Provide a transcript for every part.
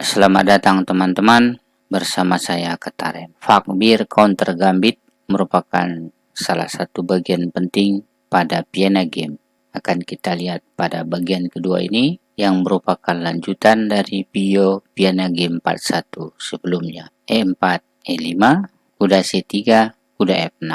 Selamat datang teman-teman, bersama saya Ketaren. Fakbir counter gambit merupakan salah satu bagian penting pada Vienna Game. Akan kita lihat pada bagian kedua ini yang merupakan lanjutan dari video Vienna Game part 1 sebelumnya. E4, E5, kuda C3, kuda F6.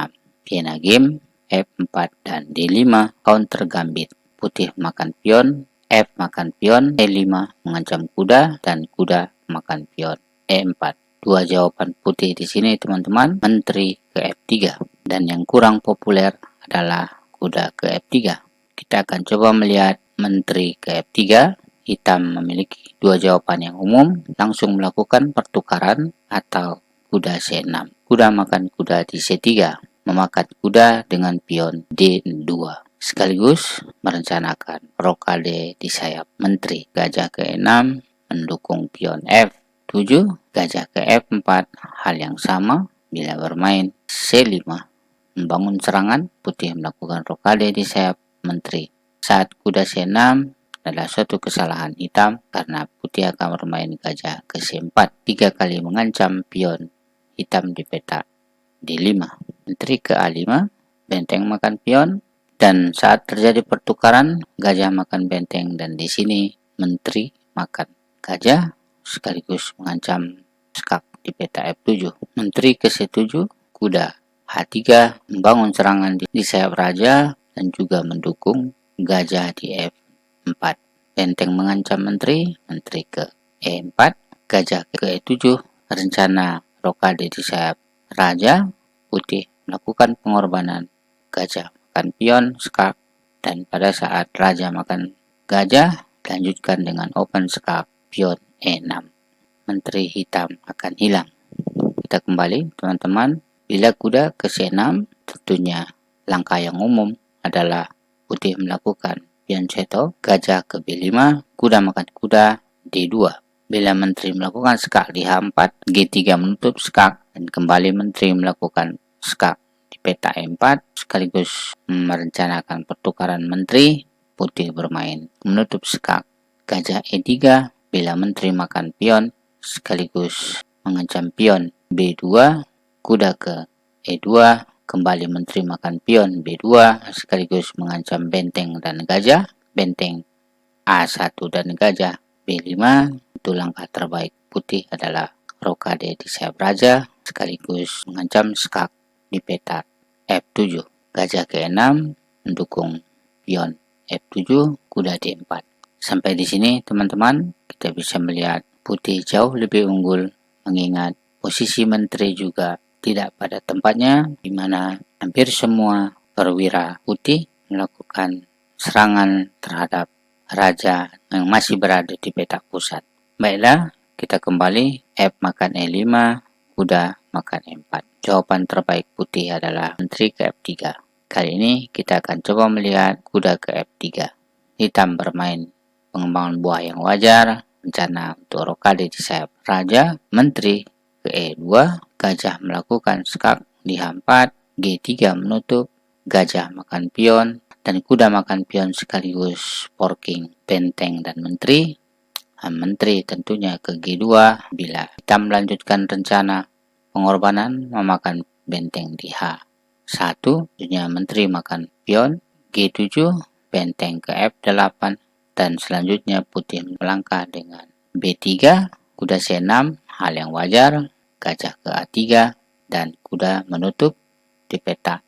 Vienna Game, F4 dan D5 counter gambit. Putih makan pion, F makan pion, E5 mengancam kuda, dan kuda makan pion E4. Dua jawaban putih di sini teman-teman, menteri ke F3. Dan yang kurang populer adalah kuda ke F3. Kita akan coba melihat menteri ke F3. Hitam memiliki dua jawaban yang umum, langsung melakukan pertukaran atau kuda C6. Kuda makan kuda di C3, memakan kuda dengan pion D2. Sekaligus merencanakan rokade di sayap menteri. Gajah ke E6 mendukung pion F7, gajah ke F4 hal yang sama. Bila bermain C5 membangun serangan, putih melakukan rokade di sayap menteri. Saat kuda C6 adalah suatu kesalahan hitam karena putih akan bermain gajah ke C4, 3 kali mengancam pion hitam di peta D5. Menteri ke A5, benteng makan pion. Dan saat terjadi pertukaran, gajah makan benteng, dan di sini menteri makan gajah sekaligus mengancam skak di peta F7. Menteri ke C7, kuda H3 membangun serangan di sayap raja dan juga mendukung gajah di F4. Benteng mengancam menteri, menteri ke E4, gajah ke E7, rencana rokade di sayap raja, putih melakukan pengorbanan gajah makan pion, skak, dan pada saat raja makan gajah, lanjutkan dengan open skak, pion E6. Menteri hitam akan hilang. Kita kembali teman-teman, bila kuda ke C6, tentunya langkah yang umum adalah putih melakukan pion ceto, gajah ke B5, kuda makan kuda D2. Bila menteri melakukan skak di H4, G3 menutup skak, dan kembali menteri melakukan skak di peta E4 sekaligus merencanakan pertukaran menteri. Putih bermain menutup skak, gajah E3. Bila menteri makan pion sekaligus mengancam pion B2, kuda ke E2, kembali menteri makan pion B2 sekaligus mengancam benteng dan gajah, benteng A1 dan gajah B5. Itu langkah terbaik putih adalah rokade di sayap raja sekaligus mengancam skak di peta F7. Gajah ke E6 mendukung pion F7, kuda D4. Sampai di sini teman-teman, kita bisa melihat putih jauh lebih unggul mengingat posisi menteri juga tidak pada tempatnya, di mana hampir semua perwira putih melakukan serangan terhadap raja yang masih berada di peta pusat. Baiklah, kita kembali. F makan E5, kuda makan E4. Jawaban terbaik putih adalah menteri ke F3. Kali ini kita akan coba melihat kuda ke F3. Hitam bermain pengembangan buah yang wajar, rencana untuk rokade di sayap raja, menteri ke E2, gajah melakukan skak di H4, G3 menutup, gajah makan pion, dan kuda makan pion sekaligus forking benteng dan menteri. Menteri tentunya ke G2 bila hitam melanjutkan rencana pengorbanan memakan benteng di H1, tentunya menteri makan pion, G7, benteng ke F8, dan selanjutnya putih melangkah dengan B3, kuda C6, hal yang wajar, gajah ke A3, dan kuda menutup di peta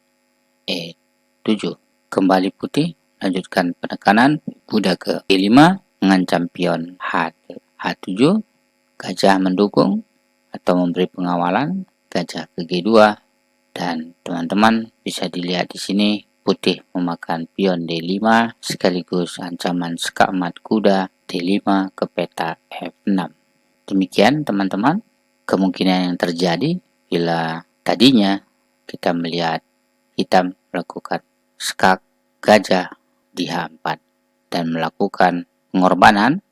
E7. Kembali putih, lanjutkan penekanan, kuda ke E5, mengancam pion H7, gajah mendukung atau memberi pengawalan, gajah ke G2, dan teman-teman bisa dilihat di sini putih memakan pion D5 sekaligus ancaman skak mat kuda D5 ke peta F6. Demikian teman-teman kemungkinan yang terjadi bila tadinya kita melihat hitam melakukan skak gajah di H4. dan melakukan pengorbanan.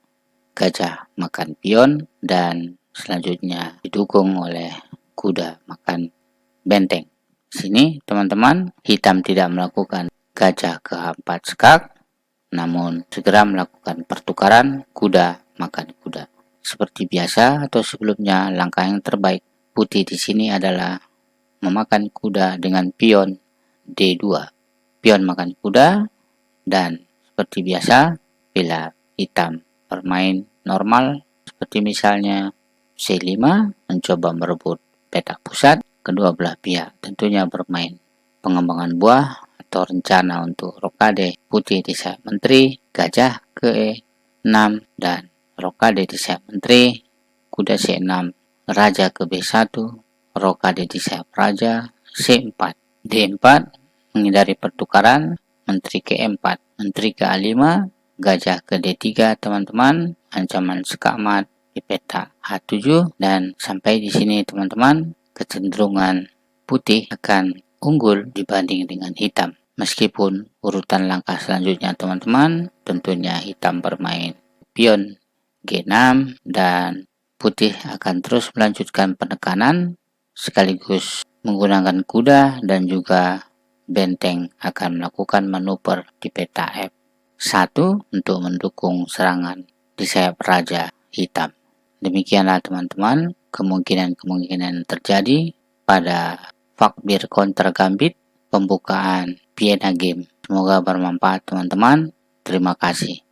Gajah makan pion dan selanjutnya didukung oleh kuda makan benteng. Sini teman-teman, hitam tidak melakukan gajah ke H4 skak, namun segera melakukan pertukaran kuda makan kuda. Seperti biasa atau sebelumnya, langkah yang terbaik putih di sini adalah memakan kuda dengan pion D2. Pion makan kuda, dan seperti biasa bila hitam bermain normal seperti misalnya C5 mencoba merebut petak pusat, kedua belah pihak tentunya bermain pengembangan buah atau rencana untuk rokade putih di sayap menteri, gajah ke E6 dan rokade di sayap menteri, kuda C6, raja ke B1, rokade di sayap raja, C4, D4 menghindari pertukaran, menteri ke E4, menteri ke A5, gajah ke D3 teman-teman, ancaman skakmat di peta H7, dan sampai di sini teman-teman kecenderungan putih akan unggul dibanding dengan hitam. Meskipun urutan langkah selanjutnya teman-teman tentunya hitam bermain pion G6 dan putih akan terus melanjutkan penekanan sekaligus menggunakan kuda dan juga benteng akan melakukan manuver di peta F1 untuk mendukung serangan di sayap raja hitam. Demikianlah teman-teman kemungkinan terjadi pada Fakbir Counter Gambit pembukaan Vienna Game. Semoga bermanfaat teman-teman. Terima kasih.